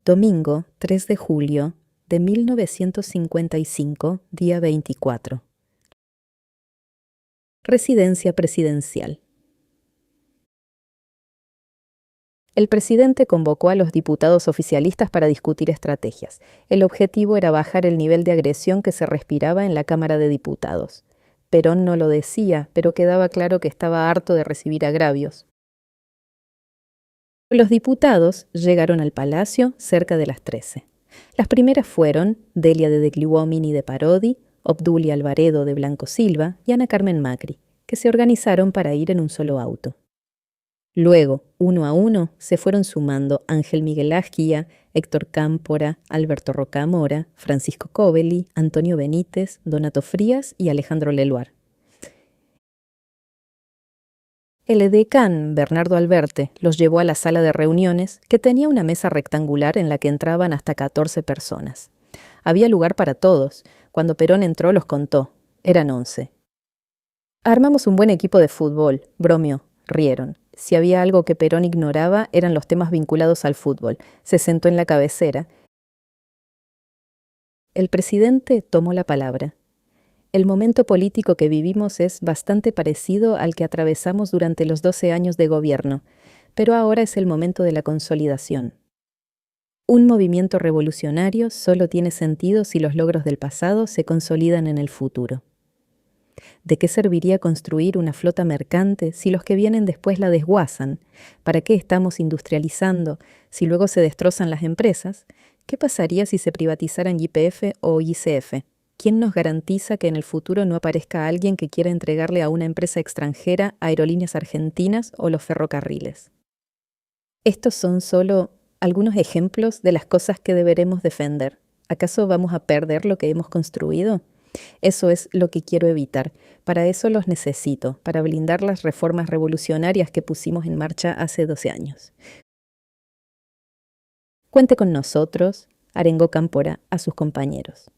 Domingo 3 de julio de 1955, día 24. Residencia presidencial. El presidente convocó a los diputados oficialistas para discutir estrategias. El objetivo era bajar el nivel de agresión que se respiraba en la Cámara de Diputados. Perón no lo decía, pero quedaba claro que estaba harto de recibir agravios. Los diputados llegaron al Palacio cerca de las 13. Las primeras fueron Delia de Gliuomini de Parodi, Obdulia Alvaredo de Blanco Silva y Ana Carmen Macri, que se organizaron para ir en un solo auto. Luego, uno a uno, se fueron sumando Ángel Miguel Asquia, Héctor Cámpora, Alberto Rocamora, Francisco Covelli, Antonio Benítez, Donato Frías y Alejandro Leluar. El edecán, Bernardo Alberte, los llevó a la sala de reuniones, que tenía una mesa rectangular en la que entraban hasta 14 personas. Había lugar para todos. Cuando Perón entró los contó. Eran 11. Armamos un buen equipo de fútbol, bromeó, rieron. Si había algo que Perón ignoraba, eran los temas vinculados al fútbol. Se sentó en la cabecera. El presidente tomó la palabra. El momento político que vivimos es bastante parecido al que atravesamos durante los 12 años de gobierno, pero ahora es el momento de la consolidación. Un movimiento revolucionario solo tiene sentido si los logros del pasado se consolidan en el futuro. ¿De qué serviría construir una flota mercante si los que vienen después la desguazan? ¿Para qué estamos industrializando si luego se destrozan las empresas? ¿Qué pasaría si se privatizaran YPF o YCF? ¿Quién nos garantiza que en el futuro no aparezca alguien que quiera entregarle a una empresa extranjera Aerolíneas Argentinas o los ferrocarriles? Estos son solo algunos ejemplos de las cosas que deberemos defender. ¿Acaso vamos a perder lo que hemos construido? Eso es lo que quiero evitar. Para eso los necesito, para blindar las reformas revolucionarias que pusimos en marcha hace 12 años. Cuente con nosotros, arengó Cámpora a sus compañeros.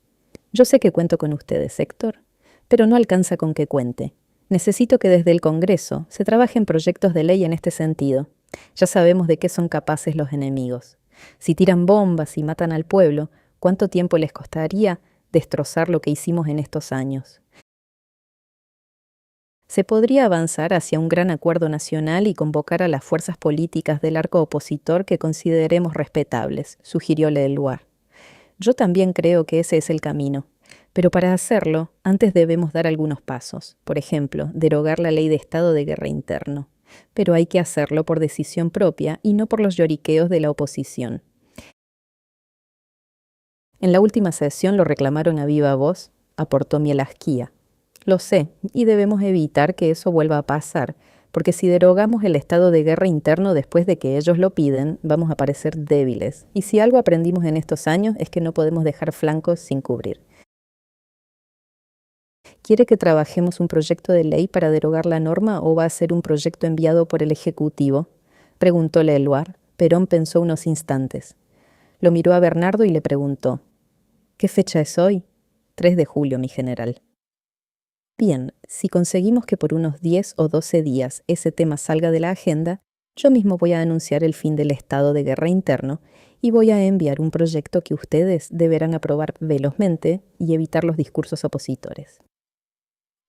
Yo sé que cuento con ustedes, Héctor, pero no alcanza con que cuente. Necesito que desde el Congreso se trabaje en proyectos de ley en este sentido. Ya sabemos de qué son capaces los enemigos. Si tiran bombas y matan al pueblo, ¿cuánto tiempo les costaría destrozar lo que hicimos en estos años? Se podría avanzar hacia un gran acuerdo nacional y convocar a las fuerzas políticas del arco opositor que consideremos respetables, sugirió Leluar. Yo también creo que ese es el camino, pero para hacerlo, antes debemos dar algunos pasos. Por ejemplo, derogar la ley de estado de guerra interno. Pero hay que hacerlo por decisión propia y no por los lloriqueos de la oposición. En la última sesión lo reclamaron a viva voz, aportó Miel Asquia. Lo sé, y debemos evitar que eso vuelva a pasar, porque si derogamos el estado de guerra interno después de que ellos lo piden, vamos a parecer débiles. Y si algo aprendimos en estos años es que no podemos dejar flancos sin cubrir. ¿Quiere que trabajemos un proyecto de ley para derogar la norma o va a ser un proyecto enviado por el Ejecutivo? Preguntó Leluar. Perón pensó unos instantes. Lo miró a Bernardo y le preguntó. ¿Qué fecha es hoy? 3 de julio, mi general. Bien, si conseguimos que por unos 10 o 12 días ese tema salga de la agenda, yo mismo voy a anunciar el fin del estado de guerra interno y voy a enviar un proyecto que ustedes deberán aprobar velozmente y evitar los discursos opositores.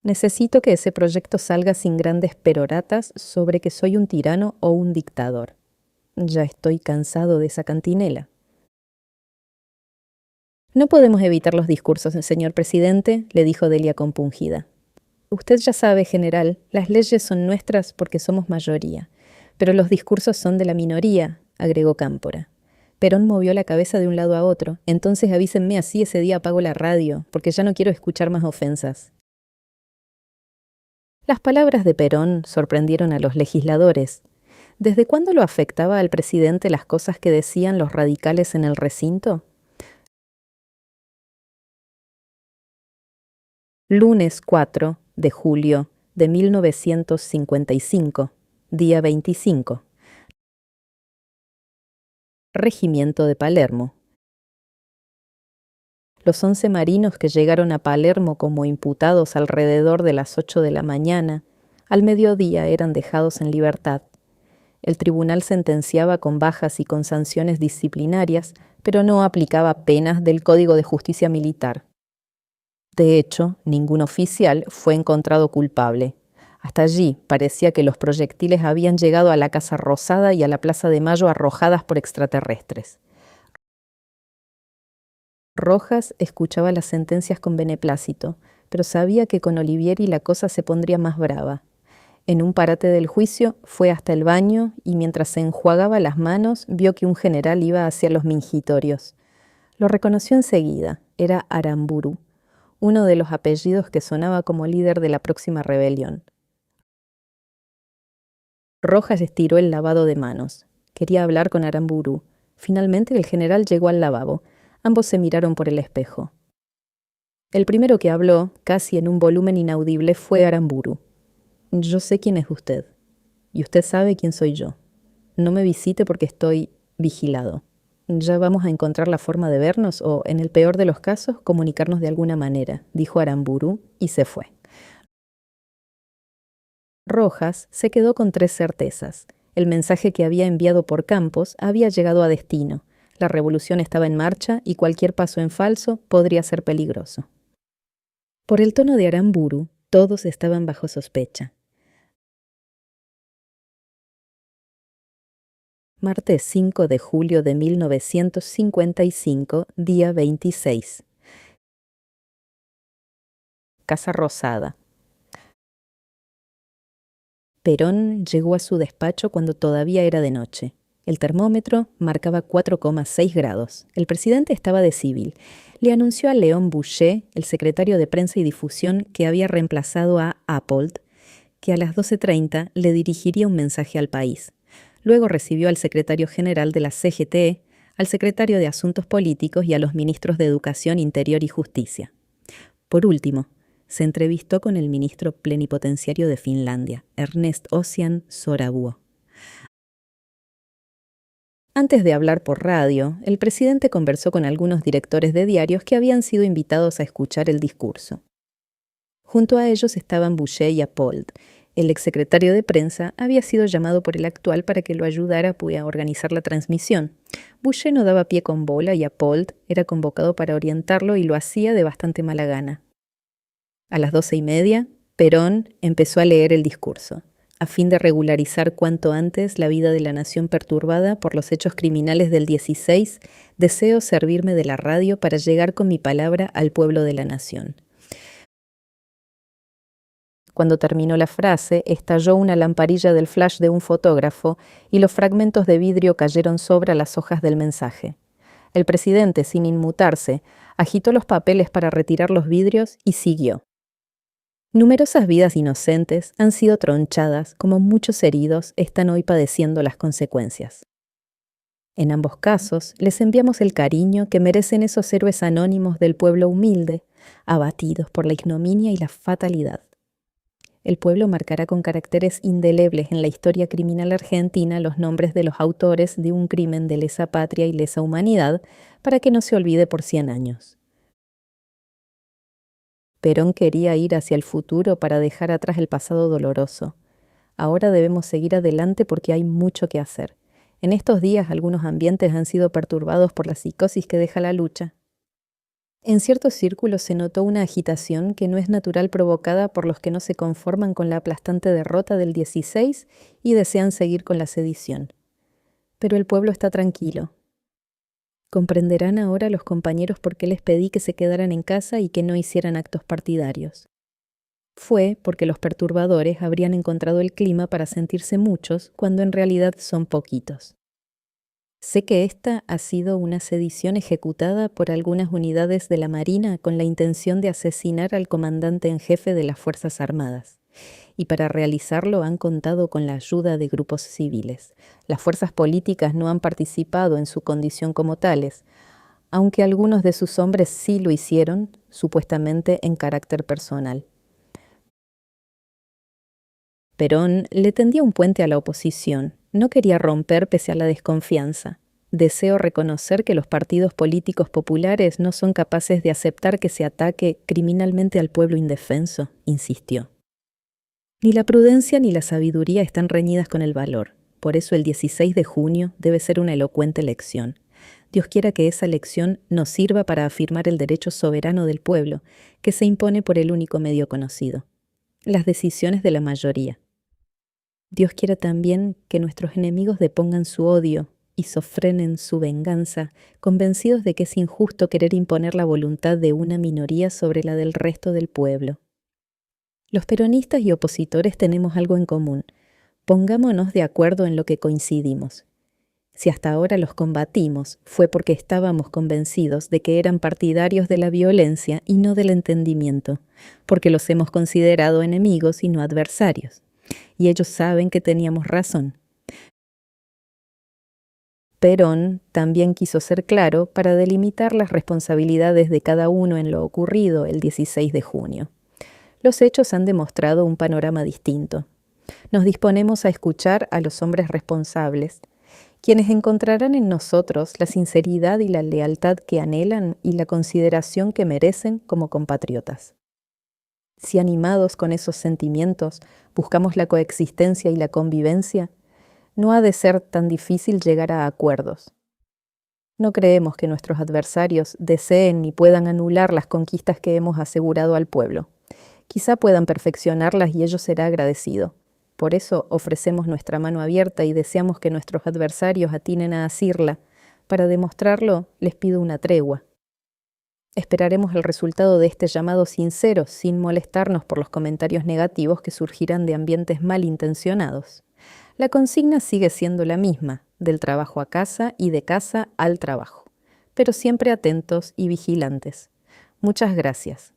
Necesito que ese proyecto salga sin grandes peroratas sobre que soy un tirano o un dictador. Ya estoy cansado de esa cantinela. No podemos evitar los discursos, señor presidente, le dijo Delia compungida. Usted ya sabe, general, las leyes son nuestras porque somos mayoría, pero los discursos son de la minoría, agregó Cámpora. Perón movió la cabeza de un lado a otro. Entonces avísenme así ese día apago la radio, porque ya no quiero escuchar más ofensas. Las palabras de Perón sorprendieron a los legisladores. ¿Desde cuándo lo afectaba al presidente las cosas que decían los radicales en el recinto? Lunes 4 de julio de 1955, día 25. Regimiento de Palermo. Los 11 marinos que llegaron a Palermo como imputados alrededor de las 8 de la mañana, al mediodía eran dejados en libertad. El tribunal sentenciaba con bajas y con sanciones disciplinarias pero no aplicaba penas del Código de Justicia Militar. De hecho, ningún oficial fue encontrado culpable. Hasta allí parecía que los proyectiles habían llegado a la Casa Rosada y a la Plaza de Mayo arrojadas por extraterrestres. Rojas escuchaba las sentencias con beneplácito, pero sabía que con Olivieri la cosa se pondría más brava. En un parate del juicio fue hasta el baño y mientras se enjuagaba las manos vio que un general iba hacia los mingitorios. Lo reconoció enseguida, era Aramburu, uno de los apellidos que sonaba como líder de la próxima rebelión. Rojas estiró el lavado de manos. Quería hablar con Aramburu. Finalmente el general llegó al lavabo. Ambos se miraron por el espejo. El primero que habló, casi en un volumen inaudible, fue Aramburu. Yo sé quién es usted, y usted sabe quién soy yo. No me visite porque estoy vigilado. Ya vamos a encontrar la forma de vernos o, en el peor de los casos, comunicarnos de alguna manera, dijo Aramburu y se fue. Rojas se quedó con 3 certezas. El mensaje que había enviado por Campos había llegado a destino. La revolución estaba en marcha y cualquier paso en falso podría ser peligroso. Por el tono de Aramburu, todos estaban bajo sospecha. Martes 5 de julio de 1955, día 26. Casa Rosada. Perón llegó a su despacho cuando todavía era de noche. El termómetro marcaba 4,6 grados. El presidente estaba de civil. Le anunció a León Boucher, el secretario de Prensa y Difusión que había reemplazado a Appold, que a las 12:30 le dirigiría un mensaje al país. Luego recibió al secretario general de la CGT, al secretario de Asuntos Políticos y a los ministros de Educación, Interior y Justicia. Por último, se entrevistó con el ministro plenipotenciario de Finlandia, Ernest Osian Sorabuo. Antes de hablar por radio, el presidente conversó con algunos directores de diarios que habían sido invitados a escuchar el discurso. Junto a ellos estaban Boucher y Appold. El exsecretario de prensa había sido llamado por el actual para que lo ayudara a organizar la transmisión. Boucher no daba pie con bola y Appold era convocado para orientarlo y lo hacía de bastante mala gana. A las 12:30, Perón empezó a leer el discurso. A fin de regularizar cuanto antes la vida de la nación perturbada por los hechos criminales del 16, deseo servirme de la radio para llegar con mi palabra al pueblo de la nación. Cuando terminó la frase, estalló una lamparilla del flash de un fotógrafo y los fragmentos de vidrio cayeron sobre las hojas del mensaje. El presidente, sin inmutarse, agitó los papeles para retirar los vidrios y siguió. Numerosas vidas inocentes han sido tronchadas, como muchos heridos están hoy padeciendo las consecuencias. En ambos casos, les enviamos el cariño que merecen esos héroes anónimos del pueblo humilde, abatidos por la ignominia y la fatalidad. El pueblo marcará con caracteres indelebles en la historia criminal argentina los nombres de los autores de un crimen de lesa patria y lesa humanidad para que no se olvide por 100 años. Perón quería ir hacia el futuro para dejar atrás el pasado doloroso. Ahora debemos seguir adelante porque hay mucho que hacer. En estos días algunos ambientes han sido perturbados por la psicosis que deja la lucha. En ciertos círculos se notó una agitación que no es natural, provocada por los que no se conforman con la aplastante derrota del 16 y desean seguir con la sedición. Pero el pueblo está tranquilo. Comprenderán ahora los compañeros por qué les pedí que se quedaran en casa y que no hicieran actos partidarios. Fue porque los perturbadores habrían encontrado el clima para sentirse muchos cuando en realidad son poquitos. Sé que esta ha sido una sedición ejecutada por algunas unidades de la Marina con la intención de asesinar al comandante en jefe de las Fuerzas Armadas, y para realizarlo han contado con la ayuda de grupos civiles. Las fuerzas políticas no han participado en su condición como tales, aunque algunos de sus hombres sí lo hicieron, supuestamente en carácter personal. Perón le tendía un puente a la oposición. No quería romper pese a la desconfianza. Deseo reconocer que los partidos políticos populares no son capaces de aceptar que se ataque criminalmente al pueblo indefenso, insistió. Ni la prudencia ni la sabiduría están reñidas con el valor. Por eso el 16 de junio debe ser una elocuente lección. Dios quiera que esa lección nos sirva para afirmar el derecho soberano del pueblo, que se impone por el único medio conocido, las decisiones de la mayoría. Dios quiera también que nuestros enemigos depongan su odio y sofrenen su venganza, convencidos de que es injusto querer imponer la voluntad de una minoría sobre la del resto del pueblo. Los peronistas y opositores tenemos algo en común. Pongámonos de acuerdo en lo que coincidimos. Si hasta ahora los combatimos, fue porque estábamos convencidos de que eran partidarios de la violencia y no del entendimiento, porque los hemos considerado enemigos y no adversarios. Y ellos saben que teníamos razón. Perón también quiso ser claro para delimitar las responsabilidades de cada uno en lo ocurrido el 16 de junio. Los hechos han demostrado un panorama distinto. Nos disponemos a escuchar a los hombres responsables, quienes encontrarán en nosotros la sinceridad y la lealtad que anhelan y la consideración que merecen como compatriotas. Si animados con esos sentimientos buscamos la coexistencia y la convivencia, no ha de ser tan difícil llegar a acuerdos. No creemos que nuestros adversarios deseen ni puedan anular las conquistas que hemos asegurado al pueblo. Quizá puedan perfeccionarlas y ello será agradecido. Por eso ofrecemos nuestra mano abierta y deseamos que nuestros adversarios atinen a asirla. Para demostrarlo, les pido una tregua. Esperaremos el resultado de este llamado sincero, sin molestarnos por los comentarios negativos que surgirán de ambientes malintencionados. La consigna sigue siendo la misma, del trabajo a casa y de casa al trabajo, pero siempre atentos y vigilantes. Muchas gracias.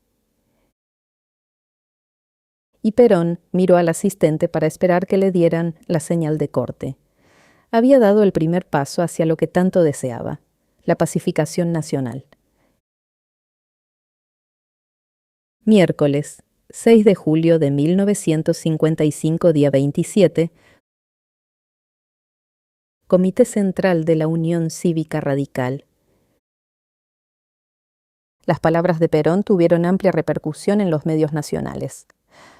Y Perón miró al asistente para esperar que le dieran la señal de corte. Había dado el primer paso hacia lo que tanto deseaba, la pacificación nacional. Miércoles, 6 de julio de 1955, día 27, Comité Central de la Unión Cívica Radical. Las palabras de Perón tuvieron amplia repercusión en los medios nacionales.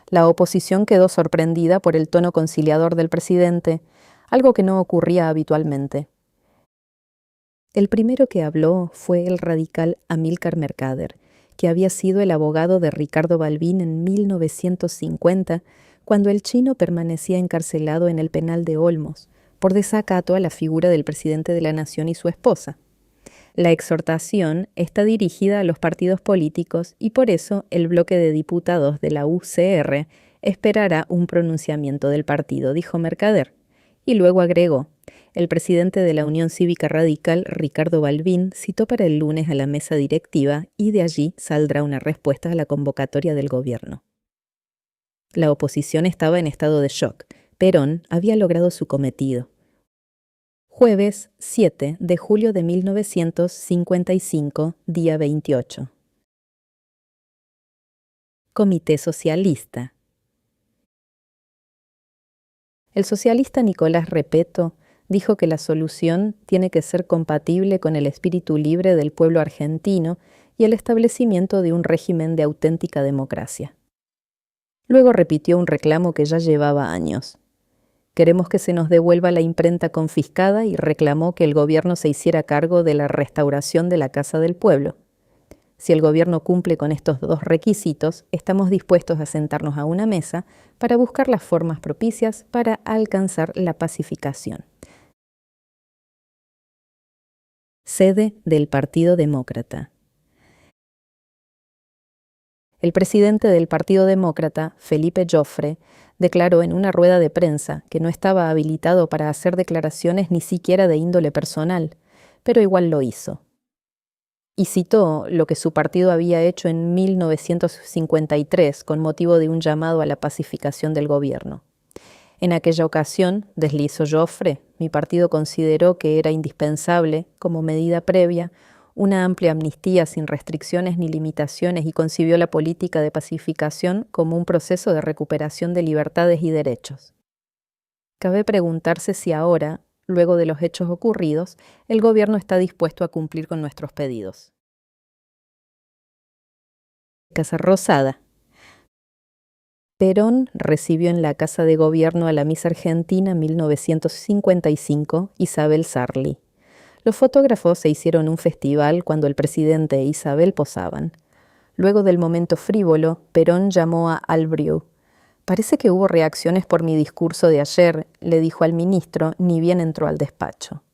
La oposición quedó sorprendida por el tono conciliador del presidente, algo que no ocurría habitualmente. El primero que habló fue el radical Amílcar Mercader, que había sido el abogado de Ricardo Balbín en 1950, cuando el chino permanecía encarcelado en el penal de Olmos, por desacato a la figura del presidente de la Nación y su esposa. La exhortación está dirigida a los partidos políticos y por eso el bloque de diputados de la UCR esperará un pronunciamiento del partido, dijo Mercader. Y luego agregó, el presidente de la Unión Cívica Radical, Ricardo Balbín, citó para el lunes a la mesa directiva y de allí saldrá una respuesta a la convocatoria del gobierno. La oposición estaba en estado de shock. Perón había logrado su cometido. Jueves 7 de julio de 1955, día 28. Comité Socialista. El socialista Nicolás Repetto dijo que la solución tiene que ser compatible con el espíritu libre del pueblo argentino y el establecimiento de un régimen de auténtica democracia. Luego repitió un reclamo que ya llevaba años. Queremos que se nos devuelva la imprenta confiscada y reclamó que el gobierno se hiciera cargo de la restauración de la Casa del Pueblo. Si el gobierno cumple con estos dos requisitos, estamos dispuestos a sentarnos a una mesa para buscar las formas propicias para alcanzar la pacificación. Sede del Partido Demócrata. El presidente del Partido Demócrata, Felipe Joffre, declaró en una rueda de prensa que no estaba habilitado para hacer declaraciones ni siquiera de índole personal, pero igual lo hizo. Y citó lo que su partido había hecho en 1953 con motivo de un llamado a la pacificación del gobierno. En aquella ocasión, deslizó Joffre, mi partido consideró que era indispensable, como medida previa, una amplia amnistía sin restricciones ni limitaciones y concibió la política de pacificación como un proceso de recuperación de libertades y derechos. Cabe preguntarse si ahora, luego de los hechos ocurridos, el gobierno está dispuesto a cumplir con nuestros pedidos. Casa Rosada. Perón recibió en la Casa de Gobierno a la Miss Argentina en 1955, Isabel Sarli. Los fotógrafos se hicieron un festival cuando el presidente e Isabel posaban. Luego del momento frívolo, Perón llamó a Albriou. «Parece que hubo reacciones por mi discurso de ayer», le dijo al ministro, ni bien entró al despacho.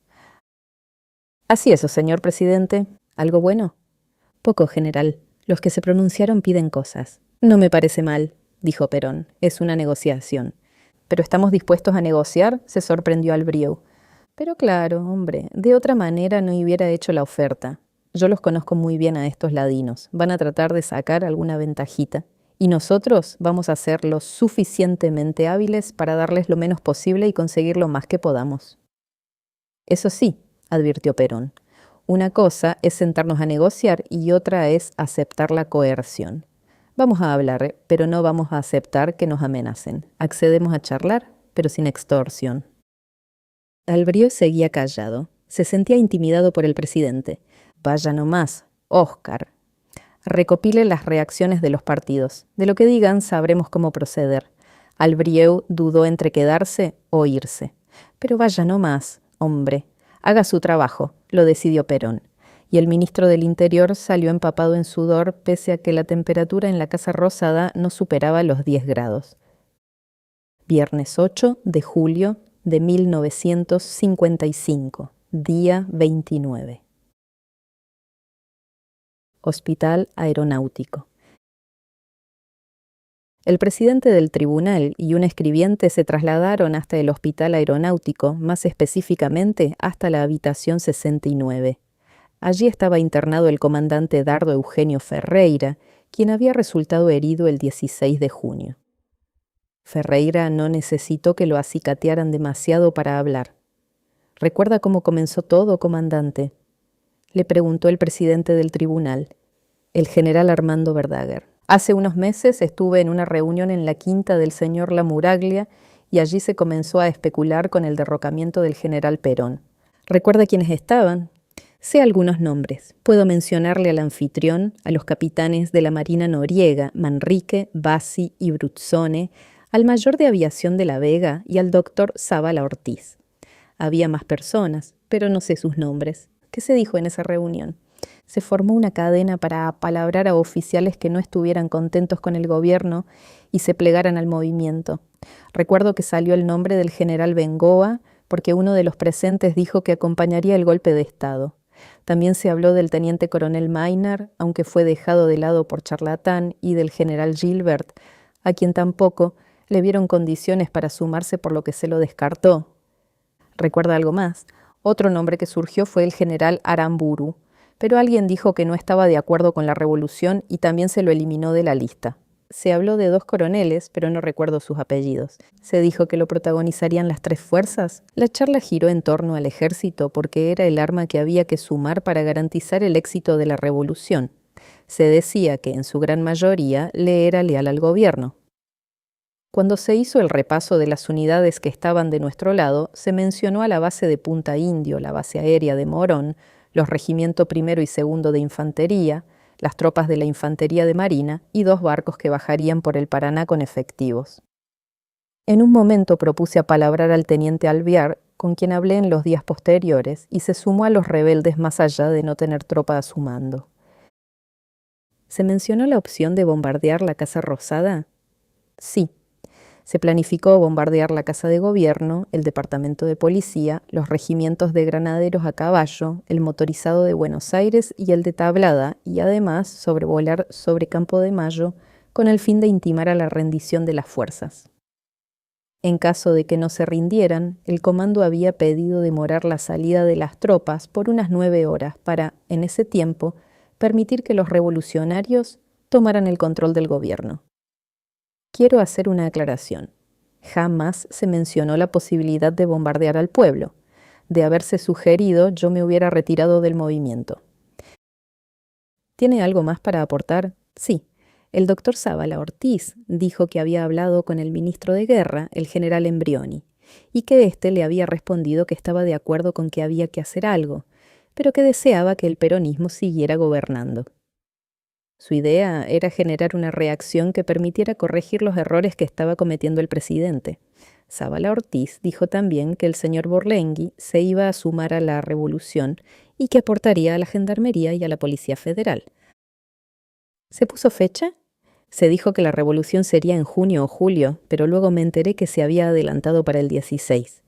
«Así es, señor presidente. ¿Algo bueno?» «Poco, general. Los que se pronunciaron piden cosas». «No me parece mal», dijo Perón. «Es una negociación». «¿Pero estamos dispuestos a negociar?», se sorprendió Albriou. «Pero claro, hombre, de otra manera no hubiera hecho la oferta. Yo los conozco muy bien a estos ladinos. Van a tratar de sacar alguna ventajita. Y nosotros vamos a ser lo suficientemente hábiles para darles lo menos posible y conseguir lo más que podamos». «Eso sí», advirtió Perón, «una cosa es sentarnos a negociar y otra es aceptar la coerción. Vamos a hablar, pero no vamos a aceptar que nos amenacen. Accedemos a charlar, pero sin extorsión». Albriou seguía callado. Se sentía intimidado por el presidente. «Vaya nomás, Óscar. Recopile las reacciones de los partidos. De lo que digan sabremos cómo proceder». Albriou dudó entre quedarse o irse. «Pero vaya nomás, hombre. Haga su trabajo», lo decidió Perón. Y el ministro del Interior salió empapado en sudor pese a que la temperatura en la Casa Rosada no superaba los 10 grados. Viernes 8 de julio de 1955, día 29. Hospital Aeronáutico. El presidente del tribunal y un escribiente se trasladaron hasta el Hospital Aeronáutico, más específicamente hasta la habitación 69. Allí estaba internado el comandante Dardo Eugenio Ferreira, quien había resultado herido el 16 de junio. Ferreira no necesitó que lo acicatearan demasiado para hablar. «¿Recuerda cómo comenzó todo, comandante?», le preguntó el presidente del tribunal, el general Armando Verdaguer. «Hace unos meses estuve en una reunión en la quinta del señor Lamuraglia y allí se comenzó a especular con el derrocamiento del general Perón. ¿Recuerda quiénes estaban? Sé algunos nombres. Puedo mencionarle al anfitrión, a los capitanes de la Marina Noriega, Manrique, Bassi y Bruzzone, al mayor de aviación de la Vega y al doctor Zavala Ortiz. Había más personas, pero no sé sus nombres. ¿Qué se dijo en esa reunión? Se formó una cadena para apalabrar a oficiales que no estuvieran contentos con el gobierno y se plegaran al movimiento. Recuerdo que salió el nombre del general Bengoa porque uno de los presentes dijo que acompañaría el golpe de Estado. También se habló del teniente coronel Maynard, aunque fue dejado de lado por charlatán, y del general Gilbert, a quien tampoco le vieron condiciones para sumarse, por lo que se lo descartó. ¿Recuerda algo más? Otro nombre que surgió fue el general Aramburu, pero alguien dijo que no estaba de acuerdo con la revolución y también se lo eliminó de la lista. Se habló de 2 coroneles, pero no recuerdo sus apellidos. Se dijo que lo protagonizarían las 3 fuerzas. La charla giró en torno al ejército porque era el arma que había que sumar para garantizar el éxito de la revolución. Se decía que en su gran mayoría le era leal al gobierno. Cuando se hizo el repaso de las unidades que estaban de nuestro lado, se mencionó a la base de Punta Indio, la base aérea de Morón, los regimientos primero y segundo de infantería, las tropas de la infantería de marina y 2 barcos que bajarían por el Paraná con efectivos. En un momento propuse apalabrar al teniente Alvear, con quien hablé en los días posteriores, y se sumó a los rebeldes más allá de no tener tropa a su mando. ¿Se mencionó la opción de bombardear la Casa Rosada? Sí. Se planificó bombardear la Casa de Gobierno, el Departamento de Policía, los regimientos de granaderos a caballo, el motorizado de Buenos Aires y el de Tablada, y además sobrevolar sobre Campo de Mayo con el fin de intimar a la rendición de las fuerzas. En caso de que no se rindieran, el comando había pedido demorar la salida de las tropas por unas 9 horas para, en ese tiempo, permitir que los revolucionarios tomaran el control del gobierno. Quiero hacer una aclaración. Jamás se mencionó la posibilidad de bombardear al pueblo. De haberse sugerido, yo me hubiera retirado del movimiento. ¿Tiene algo más para aportar? Sí. El doctor Zavala Ortiz dijo que había hablado con el ministro de Guerra, el general Embrioni, y que éste le había respondido que estaba de acuerdo con que había que hacer algo, pero que deseaba que el peronismo siguiera gobernando. Su idea era generar una reacción que permitiera corregir los errores que estaba cometiendo el presidente. Zabala Ortiz dijo también que el señor Borlengui se iba a sumar a la revolución y que aportaría a la Gendarmería y a la Policía Federal. ¿Se puso fecha? Se dijo que la revolución sería en junio o julio, pero luego me enteré que se había adelantado para el 16.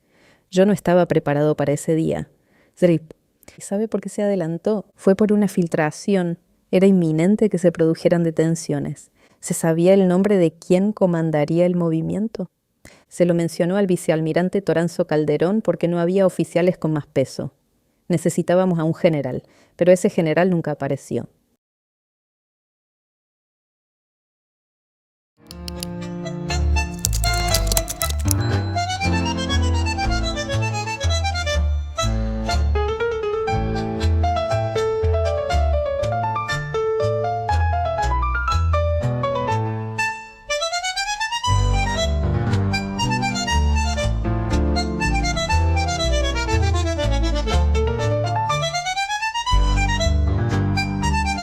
Yo no estaba preparado para ese día. Zrip. ¿Sabe por qué se adelantó? Fue por una filtración. Era inminente que se produjeran detenciones. ¿Se sabía el nombre de quién comandaría el movimiento? Se lo mencionó al vicealmirante Toranzo Calderón porque no había oficiales con más peso. Necesitábamos a un general, pero ese general nunca apareció.